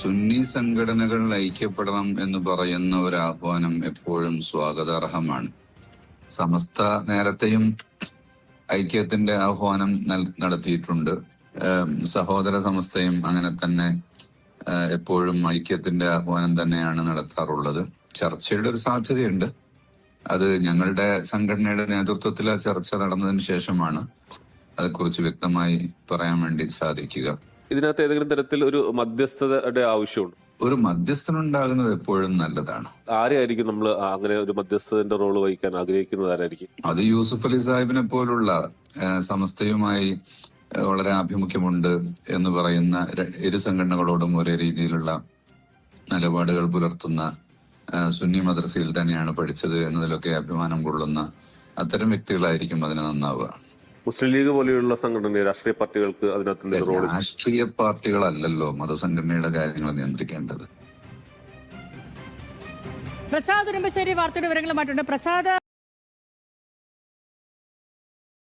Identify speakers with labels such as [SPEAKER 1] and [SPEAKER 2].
[SPEAKER 1] സുന്നി സംഘടനകൾ ഐക്യപ്പെടണം എന്ന് പറയുന്ന ഒരു ആഹ്വാനം എപ്പോഴും സ്വാഗതാർഹമാണ്. സമസ്ത നേരത്തെയും ഐക്യത്തിന്റെ ആഹ്വാനം നടത്തിയിട്ടുണ്ട്. സഹോദര സമസ്തയും അങ്ങനെ തന്നെ എപ്പോഴും ഐക്യത്തിന്റെ ആഹ്വാനം തന്നെയാണ് നടത്താറുള്ളത്. ചർച്ചയുടെ ഒരു സാധ്യതയുണ്ട്. അത് ഞങ്ങളുടെ സംഘടനയുടെ നേതൃത്വത്തിൽ ആ ചർച്ച നടന്നതിന് ശേഷമാണ് അതേക്കുറിച്ച് വ്യക്തമായി പറയാൻ വേണ്ടി സാധിക്കുക.
[SPEAKER 2] ഇതിനകത്ത് ഏതെങ്കിലും തരത്തിൽ ഒരു മധ്യസ്ഥതയുടെ ആവശ്യമുണ്ട്?
[SPEAKER 1] ഒരു മധ്യസ്ഥനുണ്ടാകുന്നത് എപ്പോഴും നല്ലതാണ്.
[SPEAKER 2] ആരെയായിരിക്കും നമ്മൾ അങ്ങനെ ഒരു മധ്യസ്ഥന്റെ റോള് വഹിക്കാൻ ആഗ്രഹിക്കുന്നത്? ആരായിരിക്കും
[SPEAKER 1] അത്? യൂസുഫ് അലി സാഹിബിനെ പോലുള്ള സമസ്തയുമായി വളരെ ആഭിമുഖ്യമുണ്ട് എന്ന് പറയുന്ന ഇരു സംഘടനകളോടും ഒരേ രീതിയിലുള്ള നിലപാടുകൾ പുലർത്തുന്ന സുന്നി മദ്രസയിൽ തന്നെയാണ് പഠിച്ചത് എന്നതിലൊക്കെ അഭിമാനം കൊള്ളുന്ന അത്തരം വ്യക്തികളായിരിക്കും അതിന് നന്നാവുക.
[SPEAKER 2] മുസ്ലിം ലീഗ് പോലെയുള്ള സംഘടന, രാഷ്ട്രീയ പാർട്ടികൾക്ക് അതിനകത്ത് റോൾ?
[SPEAKER 1] രാഷ്ട്രീയ പാർട്ടികളല്ലല്ലോ മതസംഘടനയുടെ കാര്യങ്ങൾ നിയന്ത്രിക്കേണ്ടത്.
[SPEAKER 3] പ്രസാദ് ഉടുമ്പശ്ശേരി വാർത്തയുടെ വിവരങ്ങളുമായിട്ടുണ്ട്. പ്രസാദ്,